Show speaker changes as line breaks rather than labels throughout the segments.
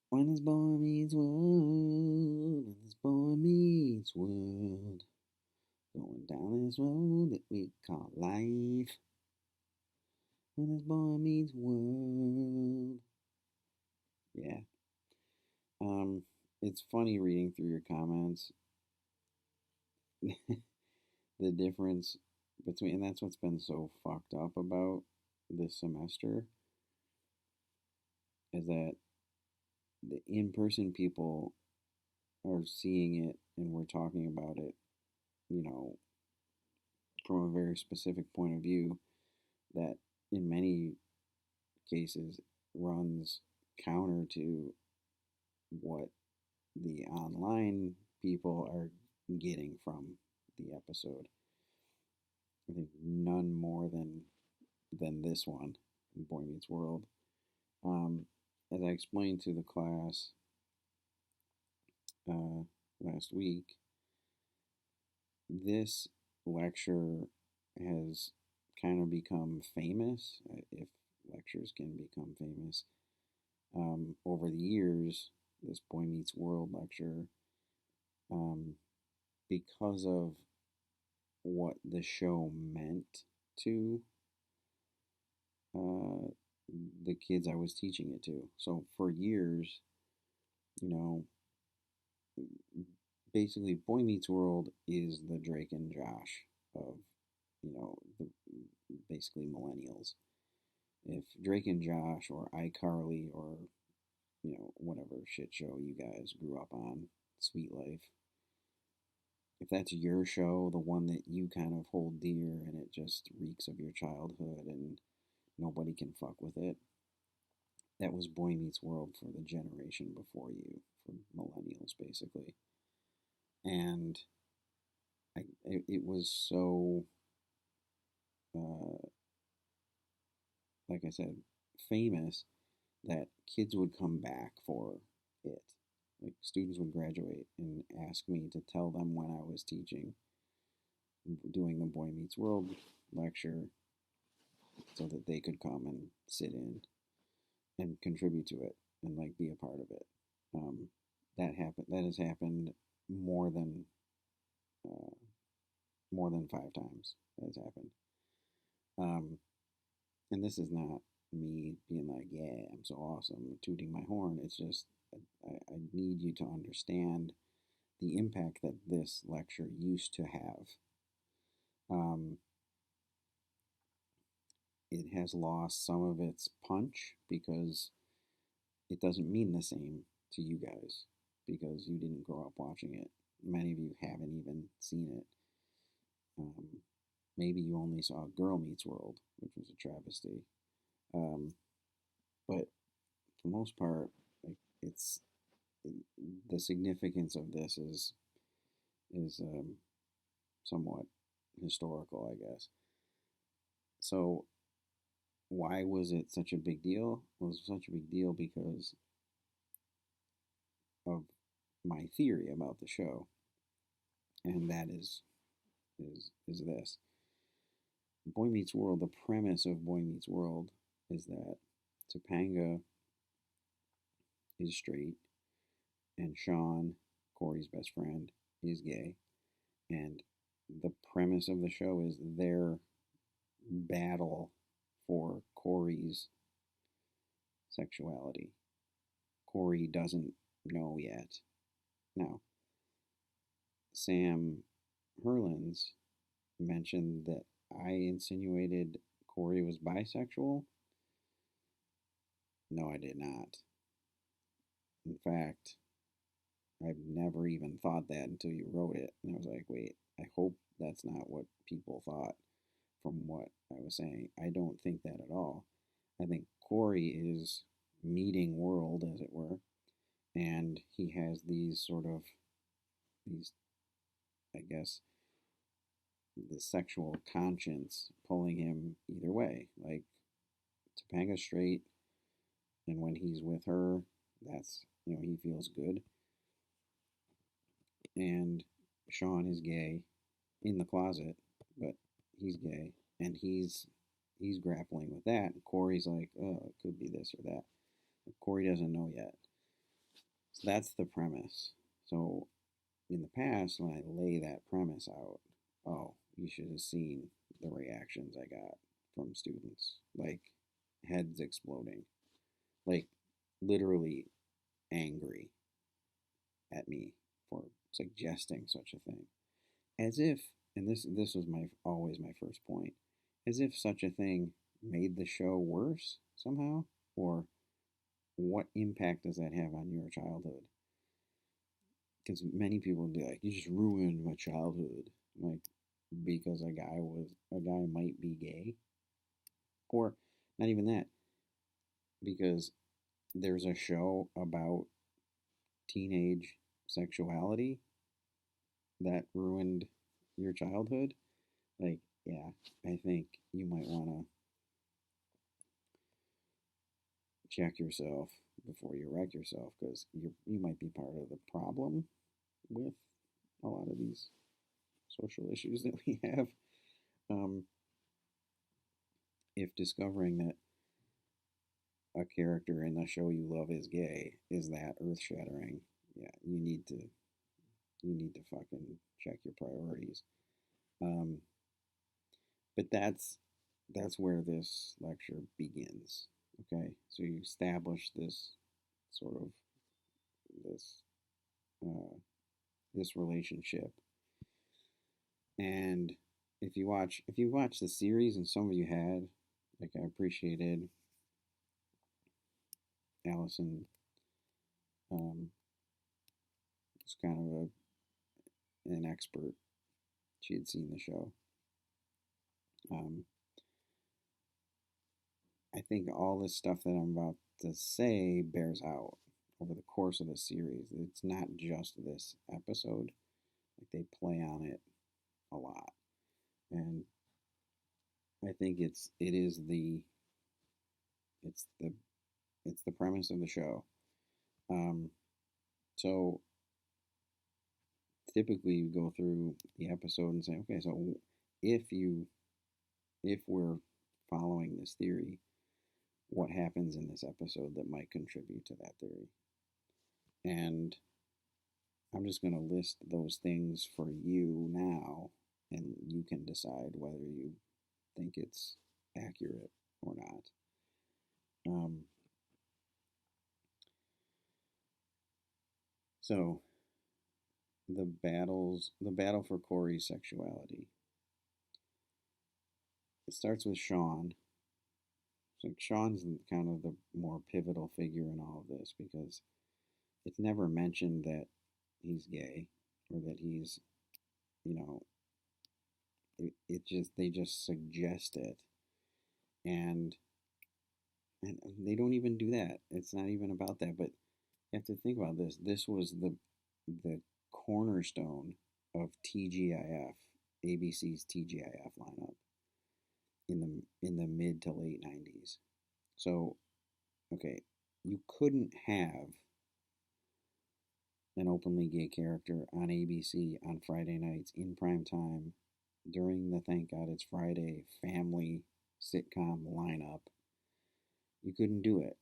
When this boy meets world, when this boy meets world, going down this road that we call life. When this boy meets world, yeah. Um, it's funny reading through your comments, the difference between, and that's what's been so fucked up about this semester, is that the in-person people are seeing it and we're talking about it, you know, from a very specific point of view that in many cases runs counter to what the online people are getting from the episode. I think none more than this one, Boy Meets World. Um, as I explained to the class uh, last week, this lecture has kind of become famous, if lectures can become famous, over the years. This Boy Meets World lecture, um, because of what the show meant to uh, the kids I was teaching it to. So for years, you know, basically Boy Meets World is the Drake and Josh of, the basically millennials. If Drake and Josh or iCarly or, whatever shit show you guys grew up on, Sweet Life, if that's your show, the one that you kind of hold dear and it just reeks of your childhood and nobody can fuck with it, that was Boy Meets World for the generation before you, for millennials basically. And it was so, uh, like I said, famous that kids would come back for it. Like students would graduate and ask me to tell them when I was teaching, doing the Boy Meets World lecture, so that they could come and sit in and contribute to it and like be a part of it. Um, that happened. That has happened more than uh, more than 5 times. That has happened. Um, and this is not me being like, yeah, I'm so awesome, tooting my horn. It's just I need you to understand the impact that this lecture used to have. Um, it has lost some of its punch because it doesn't mean the same to you guys because you didn't grow up watching it. Many of you haven't even seen it. Um, maybe you only saw Girl Meets World, which was a travesty. Um, but for the most part, like it's the significance of this is somewhat historical, I guess. So why was it such a big deal? It was such a big deal because of my theory about the show, and that is this: Boy Meets World. The premise of Boy Meets World is that Topanga is straight, and Sean, Corey's best friend, is gay, and the premise of the show is their battle for Corey's sexuality. Corey doesn't know yet. Now, Sam Herlins mentioned that I insinuated Corey was bisexual. No, I did not. In fact, I've never even thought that until you wrote it. And I was like, wait, I hope that's not what people thought from what I was saying. I don't think that at all. I think Corey is meeting world, as it were, and he has these, I guess, the sexual conscience pulling him either way. Like Topanga's straight, and when he's with her, that's, he feels good. And Sean is gay in the closet, but he's gay, and he's grappling with that. Corey's like, oh, it could be this or that. Corey doesn't know yet. So that's the premise. So in the past, when I lay that premise out, oh, you should have seen the reactions I got from students, like heads exploding, like literally angry at me for suggesting such a thing, as if, and this was my always my first point, as if such a thing made the show worse somehow, or what impact does that have on your childhood? Because many people would be like, "You just ruined my childhood," like because a guy might be gay, or not even that, because there's a show about teenage sexuality that ruined your childhood. Like, yeah, I think you might want to check yourself before you wreck yourself, because you might be part of the problem with a lot of these social issues that we have. Um, if discovering that a character in the show you love is gay is that earth shattering, yeah, you need to fucking check your priorities. Um, but that's where this lecture begins. Okay, so you establish this sort of this uh, this relationship, and if you watch the series, and some of you had, like, I appreciated Allison. Was kind of an expert. She had seen the show. Um, I think all this stuff that I'm about to say bears out over the course of the series. It's not just this episode. Like, they play on it a lot, and I think it's the it's the premise of the show. Um, so typically you go through the episode and say, okay, so if you if we're following this theory, what happens in this episode that might contribute to that theory? And I'm just going to list those things for you now, and you can decide whether you think it's accurate or not. Um, so the battle for Corey's sexuality. It starts with Sean. It's like Sean's kind of the more pivotal figure in all of this, because it's never mentioned that he's gay or that he's, you know, it just they just suggest it, and they don't even do that. It's not even about that. But you have to think about this. This was the cornerstone of TGIF, ABC's TGIF lineup in the mid to late 90s. So, okay, you couldn't have an openly gay character on ABC on Friday nights in prime time during the Thank God It's Friday family sitcom lineup. You couldn't do it.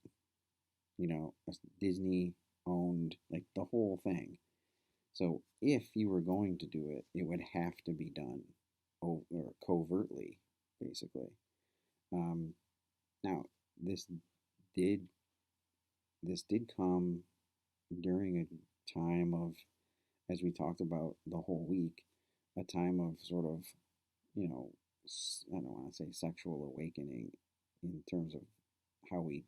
You know, Disney owned like the whole thing. So if you were going to do it, it would have to be done over covertly, basically. Um, now this did this did come during a time of, as we talked about the whole week, a time of sort of, you know, I don't want to say sexual awakening in terms of how we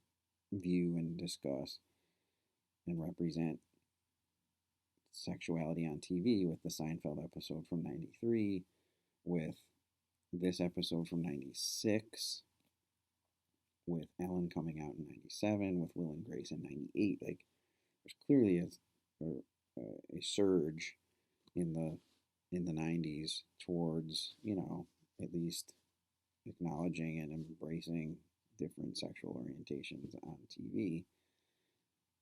view and discuss and represent sexuality on TV, with the Seinfeld episode from '93, with this episode from '96, with Ellen coming out in '97, with Will and Grace in '98. Like, there's clearly a surge in the '90s towards, you know, at least acknowledging and embracing different sexual orientations on TV.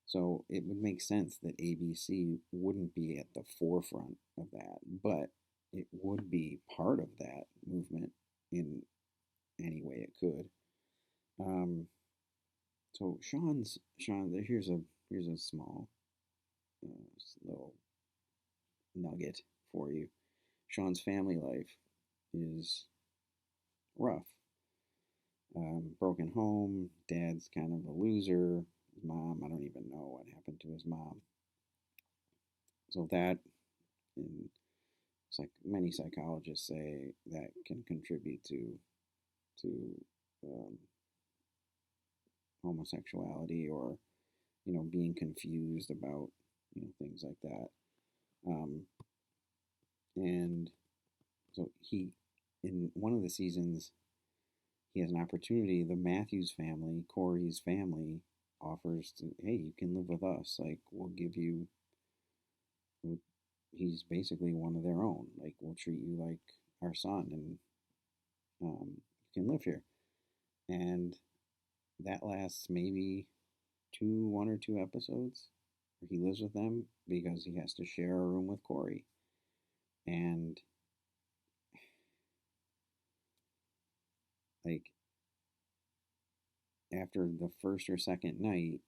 So it would make sense that ABC wouldn't be at the forefront of that, but it would be part of that movement in any way it could. Um, so Sean, here's a small little nugget for you. Sean's family life is rough. Broken home, dad's kind of a loser. His mom, I don't even know what happened to his mom. So that, and it's like many psychologists say, that can contribute to um, homosexuality, or being confused about things like that. Um, and so he, in one of the seasons, he has an opportunity. The Matthews family, Corey's family, offers to, hey, you can live with us. Like, we'll give you. He's basically one of their own. Like, we'll treat you like our son, and you can live here. And that lasts maybe 1 or 2 episodes where he lives with them because he has to share a room with Corey. And like, after the first or second night,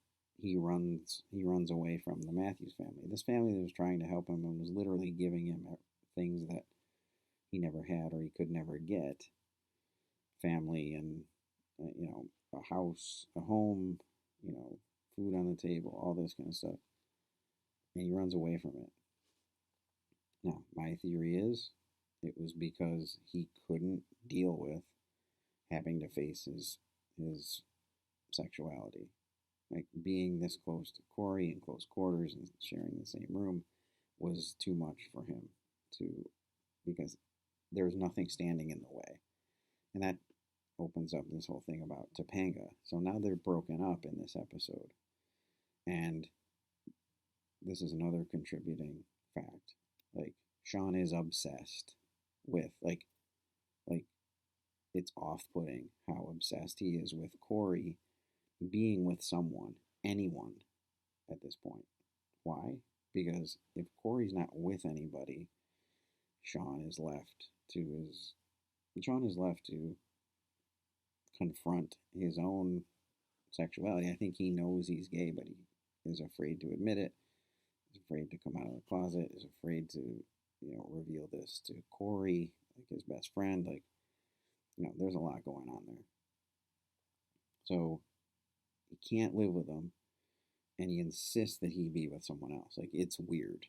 he runs away from the Matthews family. This family that was trying to help him and was literally giving him things that he never had or he could never get. Family and a house, a home, food on the table, all this kind of stuff. And he runs away from it. Now, my theory is it was because he couldn't deal with having to face his sexuality. Like, being this close to Corey in close quarters and sharing the same room was too much for him to, because there was nothing standing in the way. And that opens up this whole thing about Topanga. So now they're broken up in this episode. And this is another contributing fact. Like, Sean is obsessed with, like it's off-putting how obsessed he is with Corey being with someone, anyone, at this point. Why? Because if Corey's not with anybody, Sean is left to his Sean is left to confront his own sexuality. I think he knows he's gay, but he is afraid to admit it. He's afraid to come out of the closet. Is afraid to, reveal this to Corey, like his best friend. Like, there's a lot going on there. So he can't live with him, and he insists that he be with someone else. Like, it's weird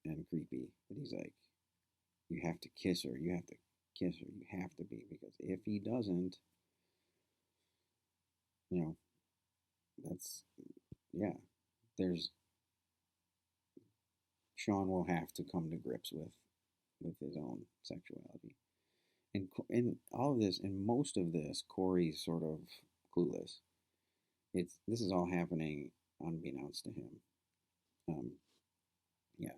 and creepy that he's like, you have to kiss her, you have to kiss her, you have to be, because if he doesn't, you know, that's, yeah, there's, Sean will have to come to grips with his own sexuality. And in all of this, in most of this, Corey's sort of clueless. This is all happening unbeknownst to him. Um, yeah.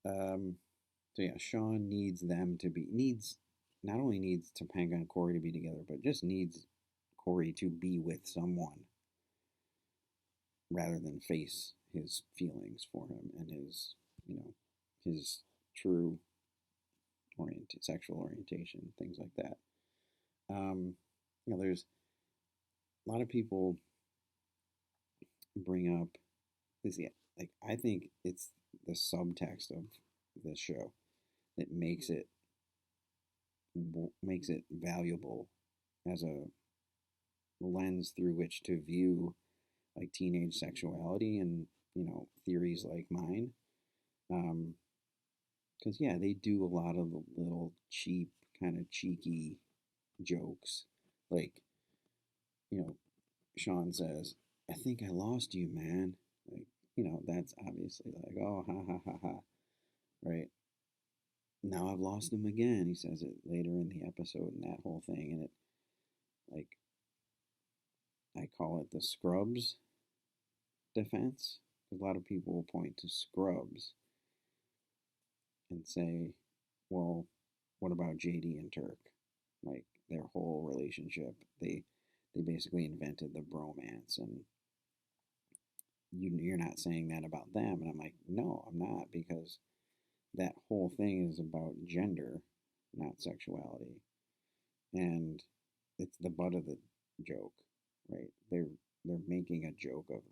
So yeah, Sean needs not only needs Topanga and Corey to be together, but just needs Corey to be with someone rather than face his feelings for him and his true sexual orientation, things like that. There's a lot of people bring up this. Yeah, like, I think it's the subtext of this show that makes it valuable as a lens through which to view like teenage sexuality and theories like mine. Because yeah, they do a lot of the little cheap, kind of cheeky jokes, like Sean says, "I think I lost you, man." Like, that's obviously like, oh, ha ha ha ha, right? Now I've lost him again. He says it later in the episode and that whole thing, and it, like, I call it the Scrubs defense. A lot of people will point to Scrubs and say, well, what about JD and Turk? Like, their whole relationship, they basically invented the bromance, and you're not saying that about them. And I'm like, no, I'm not, because that whole thing is about gender, not sexuality. And it's the butt of the joke, right? They're making a joke of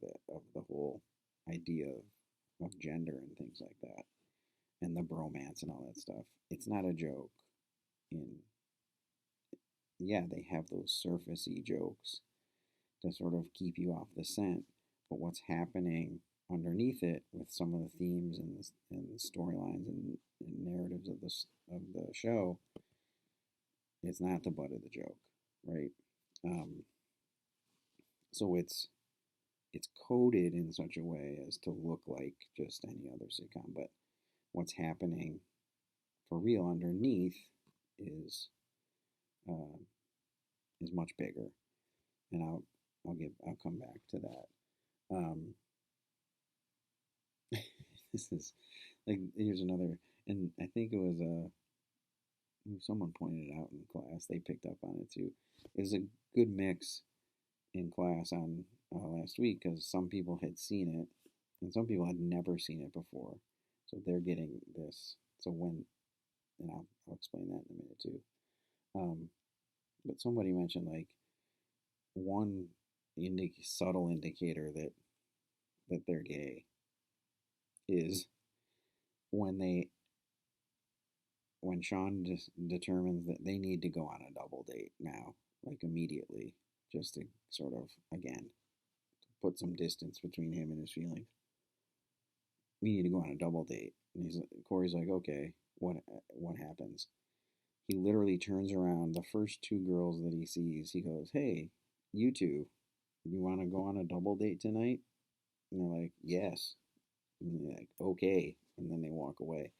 the whole idea of of gender and things like that, and the bromance and all that stuff. It's not a joke. In Yeah, they have those surfacey jokes to sort of keep you off the scent, but what's happening underneath it with some of the themes and the storylines and narratives of the show, it's not the butt of the joke, right? Um, so it's coded in such a way as to look like just any other sitcom, but what's happening for real underneath is uh, is much bigger, and I'll come back to that. Um, this is like here's another, and I think it was someone pointed it out in class. They picked up on it too. It was a good mix in class on last week because some people had seen it and some people had never seen it before, so they're getting this. So when and I'll explain that in a minute too. Um, but somebody mentioned like one subtle indicator that they're gay is when they when Sean just determines that they need to go on a double date now, like immediately, just to sort of again put some distance between him and his feelings. We need to go on a double date, and Corey's like, okay, what happens? He literally turns around. The first two girls that he sees, he goes, hey, you two, you want to go on a double date tonight? And they're like, yes. And they're like, okay. And then they walk away.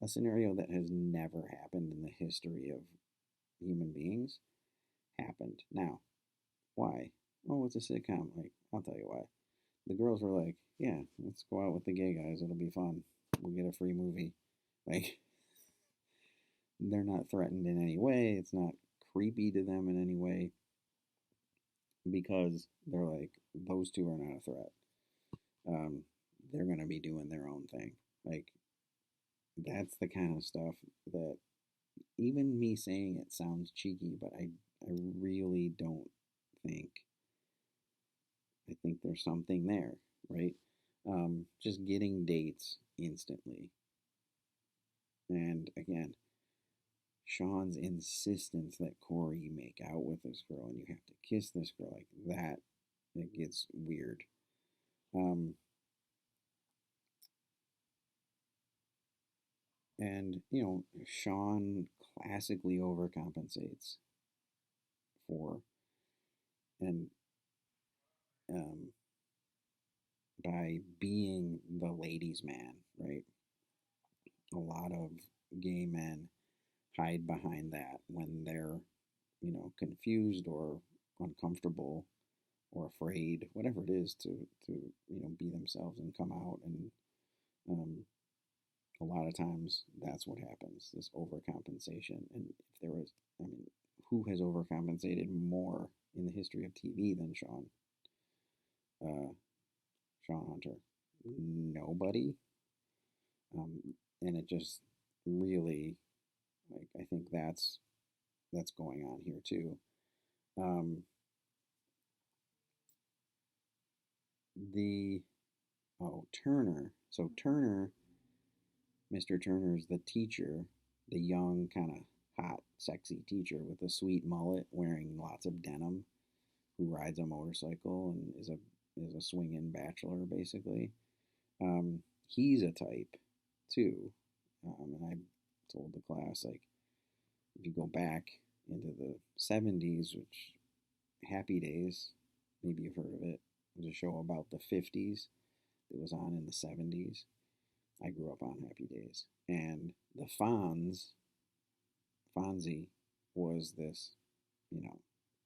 A scenario that has never happened in the history of human beings happened. Now, why? Oh, it's a sitcom. Like, I'll tell you why. The girls were like, yeah, let's go out with the gay guys. It'll be fun. We'll get a free movie. Like, they're not threatened in any way. It's not creepy to them in any way because they're like, those two are not a threat. Um, they're going to be doing their own thing. Like, that's the kind of stuff that even me saying it sounds cheeky, but I really don't think, I think there's something there, right? Just getting dates instantly. And again, Sean's insistence that Corey make out with this girl and you have to kiss this girl like that, it gets weird. Um, and Sean classically overcompensates for and um, by being the ladies' man, right? A lot of gay men hide behind that when they're, confused or uncomfortable or afraid, whatever it is, to be themselves and come out. And um, a lot of times that's what happens, this overcompensation. And if there was, I mean, who has overcompensated more in the history of TV than uh, Sean Hunter? Nobody. Um, and it just really, like, I think that's going on here too. Um, the Turner. So Turner, Mr. Turner's the teacher, the young kind of hot, sexy teacher with a sweet mullet, wearing lots of denim, who rides a motorcycle and is a swinging bachelor basically. He's a type too, and I told the class like if you go back into the '70s, which Happy Days, maybe you've heard of it. It was a show about the '50s that was on in the '70s. I grew up on Happy Days, and the Fonzie was this, you know,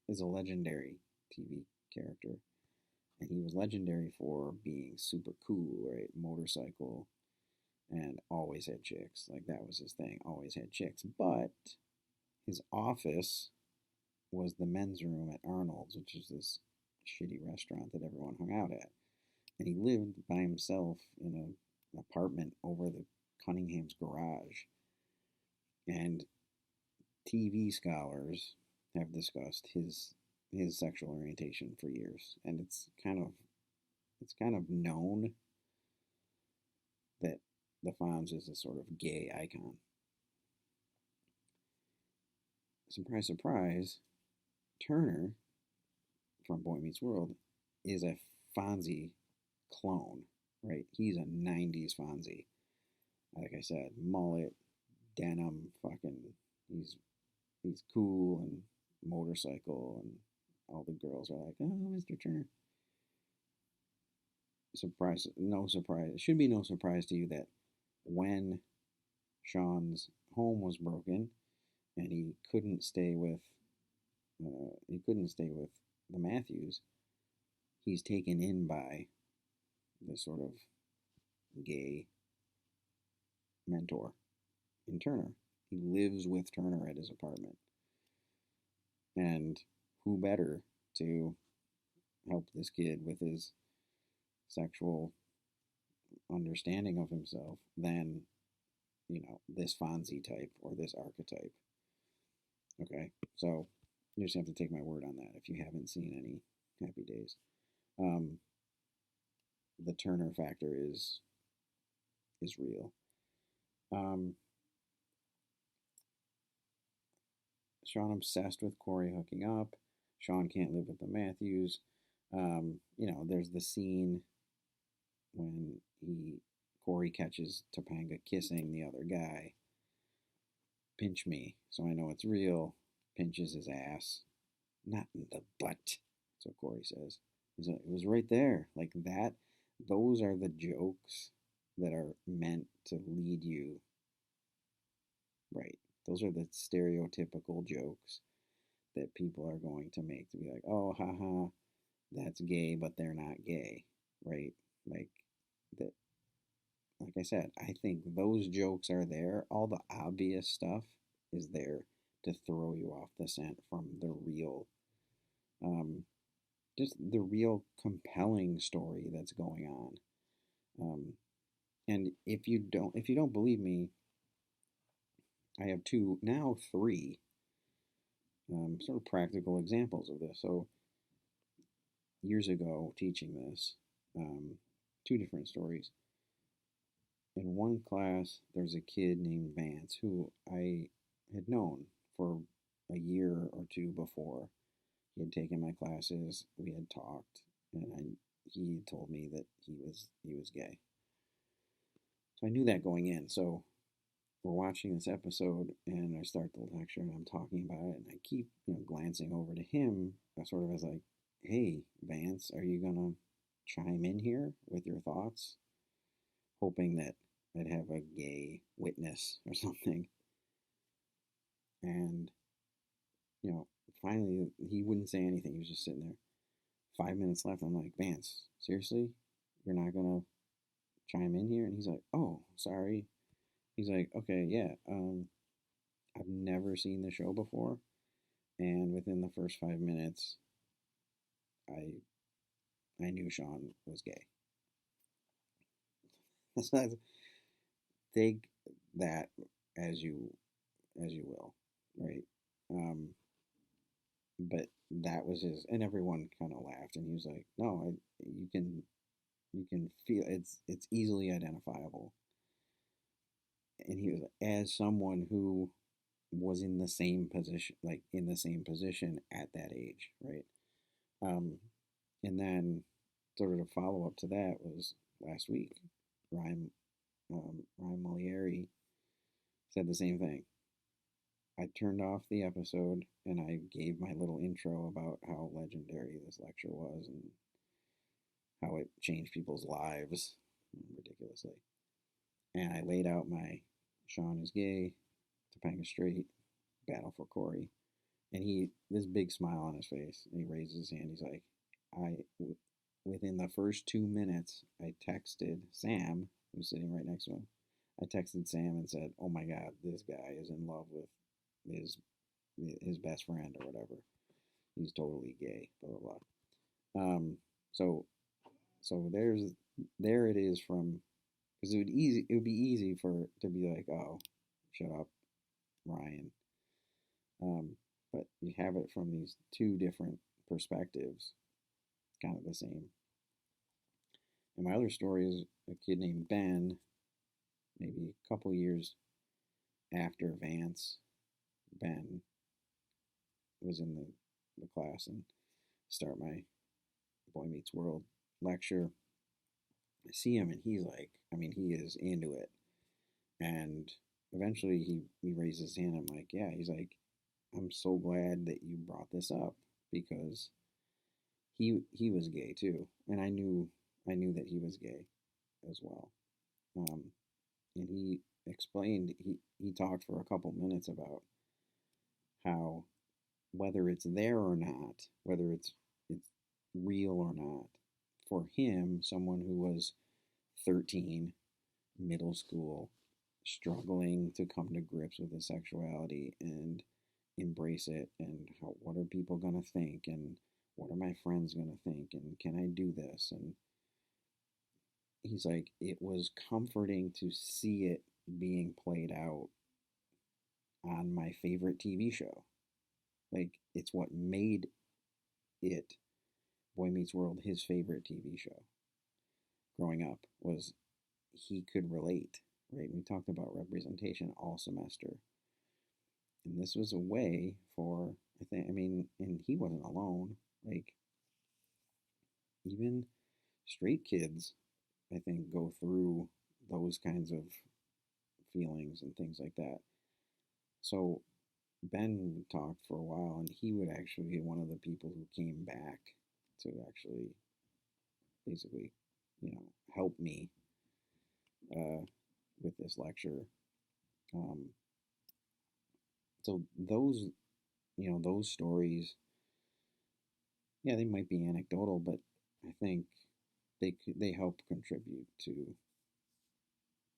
is a legendary TV character, and he was legendary for being super cool, right? Motorcycle, and always had chicks. Like that was his thing. Always had chicks, but his office was the men's room at Arnold's, which is this shitty restaurant that everyone hung out at. And he lived by himself in an apartment over the Cunningham's garage. And TV scholars have discussed his sexual orientation for years, and it's kind of known the Fonz is a sort of gay icon. Surprise, surprise, Turner from Boy Meets World is a Fonzie clone, right? He's a 90s Fonzie. Like I said, mullet, denim, fucking, he's he's cool and motorcycle, and all the girls are like, oh, Mr. Turner. Surprise, no surprise. It should be no surprise to you that when Sean's home was broken and he couldn't stay with the Matthews, he's taken in by the sort of gay mentor in Turner. He lives with Turner at his apartment. And who better to help this kid with his sexual understanding of himself than, this Fonzie type or this archetype. Okay, so you just have to take my word on that if you haven't seen any Happy Days. The Turner factor is real. Sean obsessed with Corey hooking up. Sean can't live with the Matthews. There's the scene when Corey catches Topanga kissing the other guy. Pinch me, so I know it's real. Pinches his ass. Not in the butt. That's what Corey says. It was right there. Like that. Those are the jokes that are meant to lead you right. Those are the stereotypical jokes that people are going to make to be like, oh, haha, that's gay, but they're not gay, right? Like that. Like I said, I think those jokes are there. All the obvious stuff is there to throw you off the scent from the real, just the real compelling story that's going on. And if you don't believe me, I have three, sort of practical examples of this. So years ago, teaching this, two different stories. In one class, there's a kid named Vance who I had known for a year or two before. He had taken my classes, we had talked, and he told me that he was gay. So I knew that going in. So we're watching this episode, and I start the lecture, and I'm talking about it, and I keep glancing over to him, sort of as like, "Hey, Vance, are you gonna chime in here with your thoughts?" Hoping that I'd have a gay witness or something. And, finally he wouldn't say anything. He was just sitting there. 5 minutes left. I'm like, Vance, seriously? You're not going to chime in here? And he's like, oh, sorry. He's like, okay, yeah. I've never seen the show before. And within the first 5 minutes, I knew Sean was gay. Take that as you will, right? But that was his, and everyone kind of laughed, and he was like, "No, you can feel it's easily identifiable." And he was, as someone who was in the same position, at that age, right? And then sort of a follow up to that was last week. Ryan Molieri said the same thing. I turned off the episode and I gave my little intro about how legendary this lecture was and how it changed people's lives ridiculously. And I laid out my Sean is gay, Topanga straight, battle for Corey. And this big smile on his face, and he raises his hand. He's like, within the first 2 minutes, I texted Sam, who's sitting right next to him. I texted Sam and said, "Oh my God, this guy is in love with his best friend or whatever. He's totally gay." Blah blah blah. So there it is from, because it would be easy to be like, oh, shut up, Ryan. But you have it from these two different perspectives, kind of the same. And my other story is a kid named Ben maybe a couple years after Vance, Ben was in the class and start my Boy Meets World lecture. I see him and he's like, I mean, he is into it. And eventually he raises his hand. I'm like, yeah. He's like, I'm so glad that you brought this up because he was gay too, and I knew that he was gay as well. Um, and he explained he talked for a couple minutes about how whether it's there or not, whether it's real or not, for him, someone who was 13, middle school, struggling to come to grips with his sexuality and embrace it, and how, what are people going to think, and what are my friends going to think, and can I do this? And he's like, it was comforting to see it being played out on my favorite TV show. Like, it's what made it, Boy Meets World, his favorite TV show growing up, was he could relate, right? We talked about representation all semester. And this was a way for, I mean, and he wasn't alone. Like, even straight kids, I think, go through those kinds of feelings and things like that. So Ben talked for a while, and he would actually be one of the people who came back to actually basically, help me uh, with this lecture. Um, so those stories, yeah, they might be anecdotal, but I think they help contribute to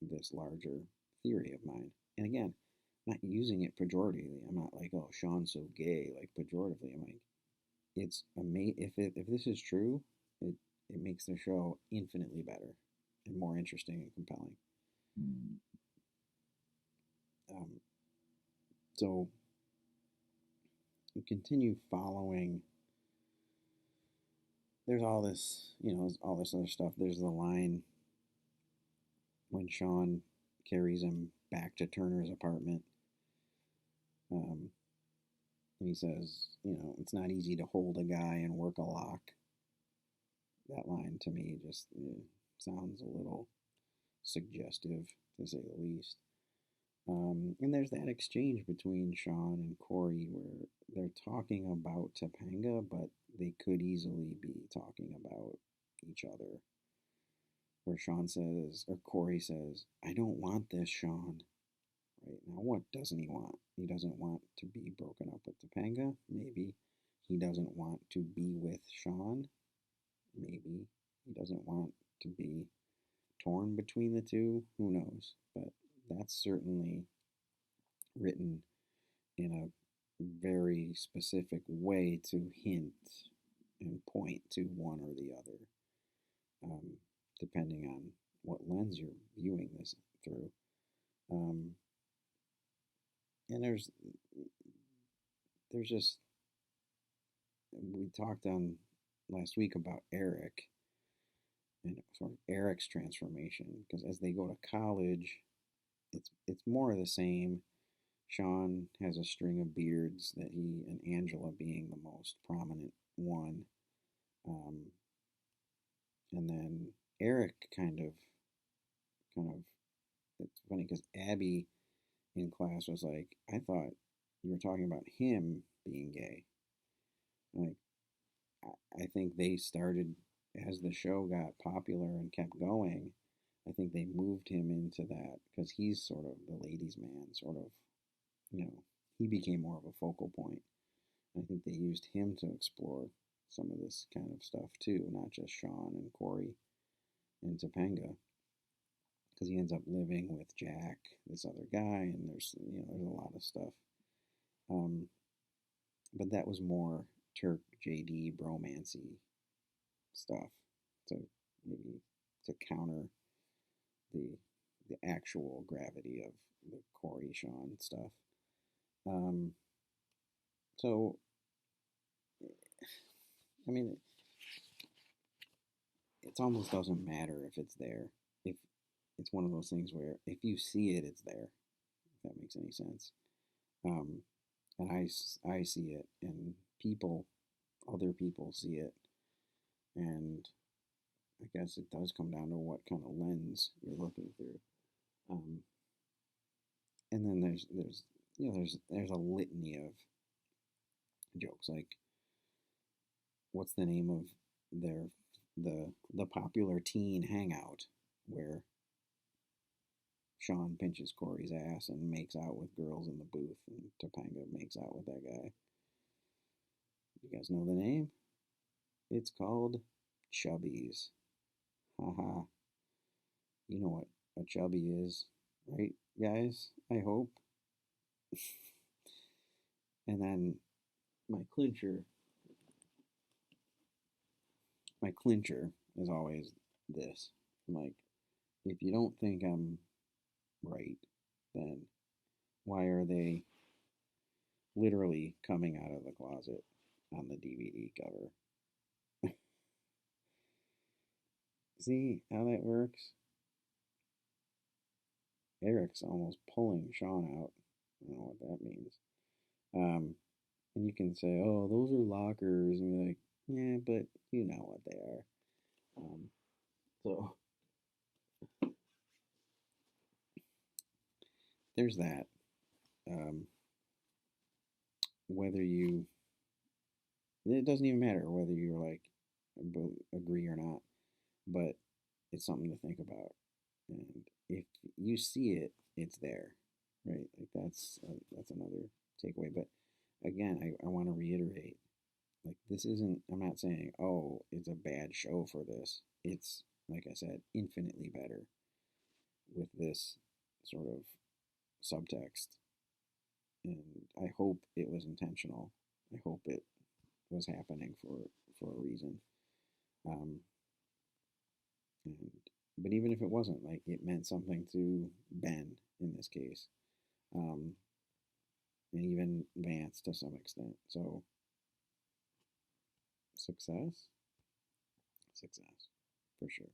this larger theory of mine. And again, I'm not using it pejoratively. I'm not like, oh, Sean's so gay, like pejoratively. I'm like, it's amazing. If this is true, it makes the show infinitely better and more interesting and compelling. Um, so we continue following. There's all this, all this other stuff. There's the line when Sean carries him back to Turner's apartment. Um, and he says, it's not easy to hold a guy and work a lock. That line to me just sounds a little suggestive, to say the least. And there's that exchange between Sean and Corey where they're talking about Topanga, but they could easily be talking about each other. Where Sean says, or Corey says, I don't want this, Sean. Right now, what doesn't he want? He doesn't want to be broken up with Topanga. Maybe he doesn't want to be with Sean. Maybe he doesn't want to be torn between the two. Who knows? But that's certainly written in a very specific way to hint and point to one or the other, depending on what lens you're viewing this through. Um, and there's just, we talked on last week about Eric and sort of Eric's transformation, because as they go to college, it's more of the same. Sean has a string of beards that he and Angela being the most prominent one. Um, and then Eric kind of, it's funny because Abby in class was like, I thought you were talking about him being gay. Like, I think they started, as the show got popular and kept going, I think they moved him into that because he's sort of the ladies' man, sort of, he became more of a focal point. I think they used him to explore some of this kind of stuff too, not just Sean and Corey and Topanga, because he ends up living with Jack, this other guy, and there's a lot of stuff. Um, but that was more Turk JD bromancy stuff to maybe to counter the the actual gravity of the Corey Sean stuff. Um, so I mean, it almost doesn't matter if it's there. If it's one of those things where if you see it, it's there. If that makes any sense. Um, and I see it, and other people see it, and I guess it does come down to what kind of lens you're looking through. Um, and then there's a litany of jokes like what's the name of their the popular teen hangout where Sean pinches Corey's ass and makes out with girls in the booth, and Topanga makes out with that guy. You guys know the name? It's called Chubbies. Haha. You know what a chubby is, right, guys? I hope. And then my clincher, my clincher is always this. I'm like, if you don't think I'm right, then why are they literally coming out of the closet on the DVD cover? See how that works? Eric's almost pulling Sean out. I don't know what that means. Um, and you can say, "Oh, those are lockers," and you're like, "Yeah, but you know what they are." So there's that. Um, whether you, it doesn't even matter whether you're like agree or not, but it's something to think about. And if you see it, it's there, right? Like that's another takeaway. But again, I want to reiterate, like this isn't. I'm not saying, oh, it's a bad show for this. It's like I said, infinitely better with this sort of subtext, and I hope it was intentional. I hope it was happening for a reason. Um, and but even if it wasn't, like it meant something to Ben in this case, um, and even Vance to some extent. So success, success for sure.